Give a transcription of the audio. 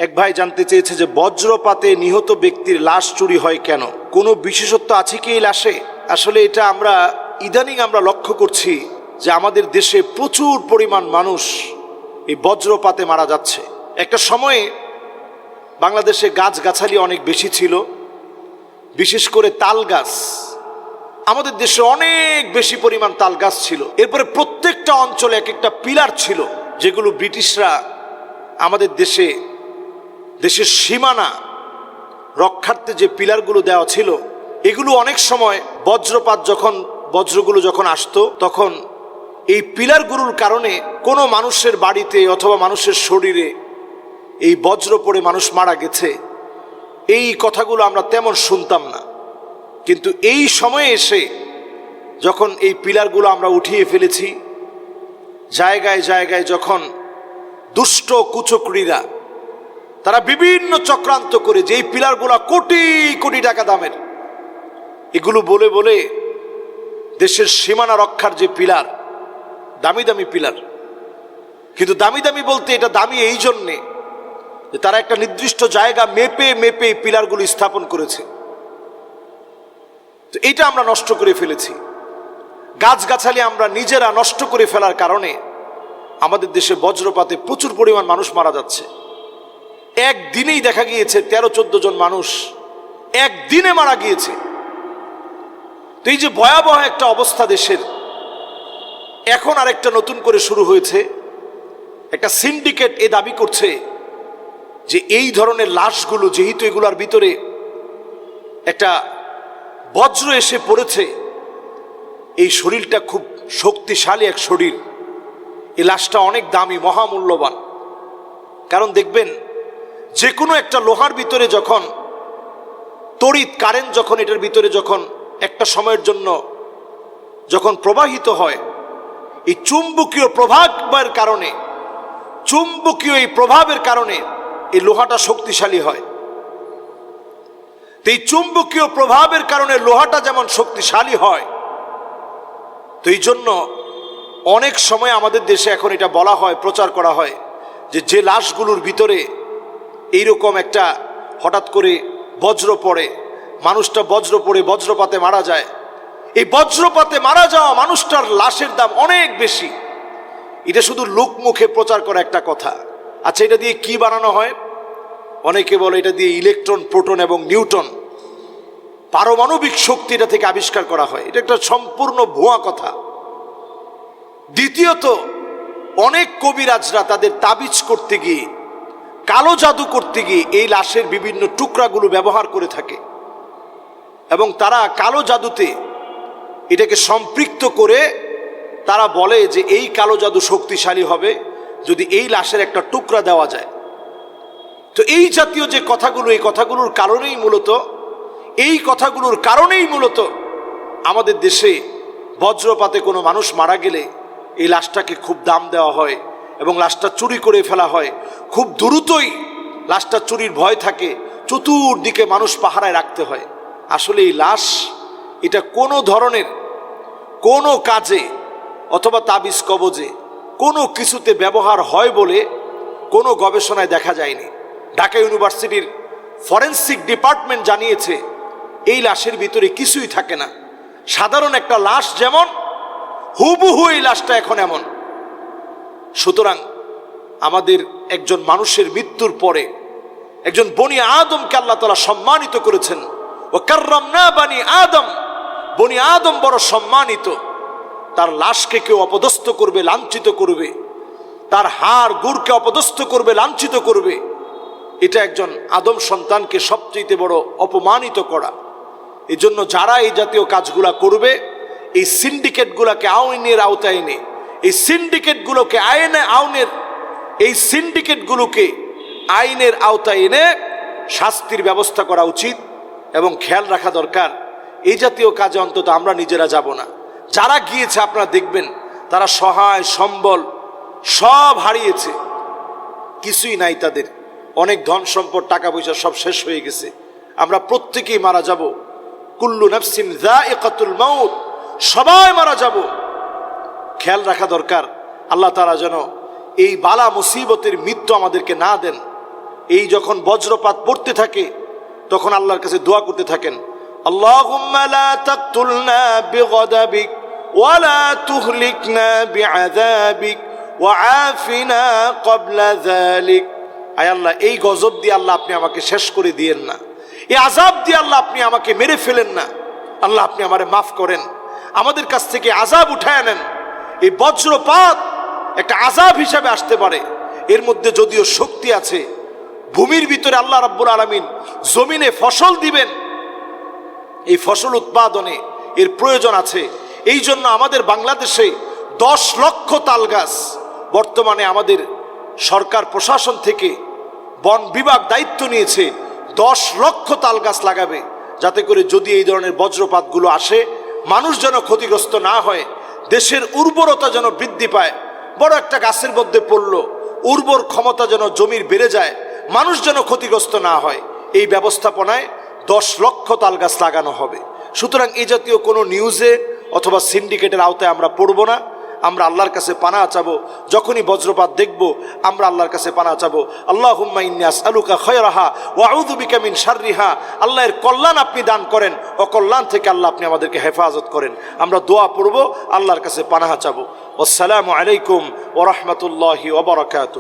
এক ভাই জানতে চেয়েছে যে বজ্রপাতে নিহত ব্যক্তির লাশ চুরি হয় কেন, কোনো বিশেষত্ব আছে কি এই লাশে? আসলে এটা আমরা ইদানিং লক্ষ্য করছি যে আমাদের দেশে প্রচুর পরিমাণ মানুষ এই বজ্রপাতে মারা যাচ্ছে। একটা সময়ে বাংলাদেশে গাছগাছালি অনেক বেশি ছিল, বিশেষ করে তাল গাছ। আমাদের দেশে অনেক বেশি পরিমাণ তাল গাছ ছিল। এরপরে প্রত্যেকটা অঞ্চলে এক একটা পিলার ছিল, যেগুলো ব্রিটিশরা আমাদের দেশের সীমানা রক্ষার্থে যে পিলারগুলো দেওয়া ছিল, এগুলো অনেক সময় বজ্রগুলো যখন আসতো, তখন এই পিলারগুলোর কারণে কোনো মানুষের বাড়িতে অথবা মানুষের শরীরে এই বজ্র পড়ে মানুষ মারা গেছে, এই কথাগুলো আমরা তেমন শুনতাম না। কিন্তু এই সময়ে এসে যখন এই পিলারগুলো আমরা উঠিয়ে ফেলেছি, জায়গায় জায়গায় যখন দুষ্ট কুচক্রীরা তারা বিভিন্ন চক্রান্ত করে যে এই পিলারগুলো কোটি কোটি টাকা দামের, এগুলো বলে বলে দেশের সীমানা রক্ষার যে পিলার, দামি দামি পিলার, কিন্তু দামি দামি বলতে এটা দামি এই জন্যে যে তারা একটা নির্দিষ্ট জায়গা মেপে মেপে পিলারগুলো স্থাপন করেছে। তো এটা আমরা নষ্ট করে ফেলেছি। গাছগাছালি আমরা নিজেরা নষ্ট করে ফেলার কারণে আমাদের দেশে বজ্রপাতে প্রচুর পরিমাণ মানুষ মারা যাচ্ছে। একদিনেই দেখা গিয়েছে 13-14 জন মানুষ একদিনে মারা গিয়েছে। তো এই যে ভয়াবহ একটা অবস্থা দেশের, এখন আরেকটা নতুন করে শুরু হয়েছে। একটা সিন্ডিকেট এ দাবি করছে যে এই ধরনের লাশগুলো, যেহেতু এগুলোর ভিতরে একটা বজ্র এসে পড়েছে, এই শরীরটা খুব শক্তিশালী এক শরীর, এই লাশটা অনেক দামি, মহামূল্যবান। কারণ দেখবেন যে কোনো একটা লোহার ভিতরে যখন তড়িৎ কারেন্ট যখন এটার ভিতরে যখন একটা সময়ের জন্য যখন প্রবাহিত হয়, এই চুম্বকীয় প্রভাবের কারণে এই লোহাটা শক্তিশালী হয়। তো এই চুম্বকীয় প্রভাবের কারণে লোহাটা যেমন শক্তিশালী হয়, তো এই জন্য অনেক সময় আমাদের দেশে এখন এটা বলা হয়, প্রচার করা হয় যে লাশগুলোর ভিতরে এইরকম একটা হঠাৎ করে বজ্র পড়ে, মানুষটা বজ্রপাতে মারা যায়। এই বজ্রপাতে মারা যাওয়া মানুষটার লাশের দাম অনেক বেশি। এটা শুধু লোকমুখে প্রচার করা একটা কথা। আচ্ছা, এটা দিয়ে কি বানানো হয়? অনেকে বলে এটা দিয়ে ইলেকট্রন, প্রোটন এবং নিউটন, পারমাণবিক শক্তি এটা থেকে আবিষ্কার করা হয়। এটা একটা সম্পূর্ণ ভুয়া কথা। দ্বিতীয়ত, অনেক কবিরাজরা তাদের তাবিজ করতে গিয়ে, কালো জাদু করতে গিয়ে এই লাশের বিভিন্ন টুকরাগুলো ব্যবহার করে থাকে এবং তারা কালো জাদুতে এটাকে সম্পৃক্ত করে তারা বলে যে এই কালো জাদু শক্তিশালী হবে যদি এই লাশের একটা টুকরা দেওয়া যায়। তো এই জাতীয় যে কথাগুলো, এই কথাগুলোর কারণেই মূলত আমাদের দেশে বজ্রপাতে কোনো মানুষ মারা গেলে এই লাশটাকে খুব দাম দেওয়া হয় এবং লাশটা চুরি করে ফেলা হয়। খুব দ্রুতই লাশটা চুরির ভয় থাকে, চতুর্দিকে মানুষ পাহারায় রাখতে হয়। আসলে এই লাশ এটা কোনো ধরনের কোনো কাজে অথবা তাবিজ কবজে কোনো কিছুতে ব্যবহার হয় বলে কোনো গবেষণায় দেখা যায়নি। ঢাকা ইউনিভার্সিটির ফরেনসিক ডিপার্টমেন্ট জানিয়েছে এই লাশের ভিতরে কিছুই থাকে না। সাধারণ একটা লাশ যেমন, হুবহু এই লাশটা এখন এমন। সুতরাং আমাদের একজন মানুষের মৃত্যুর পরে একজন বনি আদমকে আল্লাহ তাআলা সম্মানিত করেছেন। ও কাররামনা বনি আদম, বনি আদম বড় সম্মানিত। তার লাশকে কেউ অপদস্থ করবে, লাঞ্ছিত করবে, তার হাড় গুড়কে অপদস্থ করবে, লাঞ্ছিত করবে, এটা একজন আদম সন্তানকে সবচেয়ে বড় অপমানিত করা। এই জন্য যারা এই জাতীয় কাজগুলা করবে, এই সিন্ডিকেটগুলোকে আইনের আওতায় এনে, এই সিন্ডিকেটগুলোকে আইনের আওতায় এনে শাস্তির ব্যবস্থা করা উচিত এবং খেয়াল রাখা দরকার এই জাতীয় কাজে অন্তত আমরা নিজেরা যাব না। যারা গিয়েছে আপনারা দেখবেন তারা সহায় সম্বল সব হারিয়েছে, কিছুই নাই তাদের। অনেক ধন সম্পদ, টাকা পয়সা সব শেষ হয়ে গেছে। আমরা প্রত্যেকেই মারা যাব। কুল্লু নাফসিন যায়িকাতুল মাউত, সবাই মারা যাব। খেয়াল রাখা দরকার আল্লাহ তাআলা যেন এই বালা মুসিবতের মৃত্যু আমাদেরকে না দেন। এই যখন বজ্রপাত পড়তে থাকে তখন আল্লাহর কাছে দোয়া করতে থাকেন, আল্লাহুম্মা লা তাকতুলনা বিগদাবিক ওয়া লা তুহলিকনা বিআযাবিক ওয়া আফিনা ক্বাবলা যালিক। আয় আল্লাহ, এই গজব দিয়ে আল্লাহ আপনি আমাকে শেষ করে দিয়েন না, এই আযাব দিয়ে আল্লাহ আপনি আমাকে মেরে ফেলেন না। আল্লাহ আপনি আমারে মাফ করেন, আমাদের কাছ থেকে আযাব উঠায় নেন। এই বজ্রপাত একটা আযাব হিসাবে আসতে পারে, এর মধ্যে যদিও শক্তি আছে। ভূমির ভিতরে আল্লাহ রাব্বুল আলামিন জমিনে ফসল দিবেন, এই ফসল উৎপাদনে এর প্রয়োজন আছে। এই জন্য আমাদের বাংলাদেশে 10 লক্ষ তাল গাছ বর্তমানে আমাদের সরকার প্রশাসন থেকে বন বিভাগ দায়িত্ব নিয়েছে, 10 লক্ষ তাল গাছ লাগাবে, যাতে করে যদি এই ধরনের বজ্রপাতগুলো আসে মানুষ যেন ক্ষতিগ্রস্ত না হয়, দেশের উর্বরতা যেন বৃদ্ধি পায়। বড় একটা গাছের মধ্যে পড়লো, উর্বর ক্ষমতা যেন জমির বেড়ে যায়, মানুষ যেন ক্ষতিগ্রস্ত না হয়, এই ব্যবস্থাপনায় 10 লক্ষ তাল গাছ লাগানো হবে। সুতরাং এই জাতীয় কোনো নিউজে অথবা সিন্ডিকেটের আওতায় আমরা পড়ব না। আমরা আল্লাহর কাছে পানাহ চাবো, যখনই বজ্রপাত দেখব আমরা আল্লাহর কাছে পানাহ চাবো, আল্লাহুম্মা ইন্নী আসআলুকা খায়রাহা ওয়া আউযু বিকা মিন শাররিহা। আল্লাহর কল্যাণ আপনি দান করেন, অকল্যাণ থেকে আল্লাহ আপনি আমাদেরকে হেফাজত করেন। আমরা দোয়া পড়ব, আল্লাহর কাছে পানাহ চাবো। আসসালামু আলাইকুম ওয়া রাহমাতুল্লাহি ওয়া বারাকাতুহু।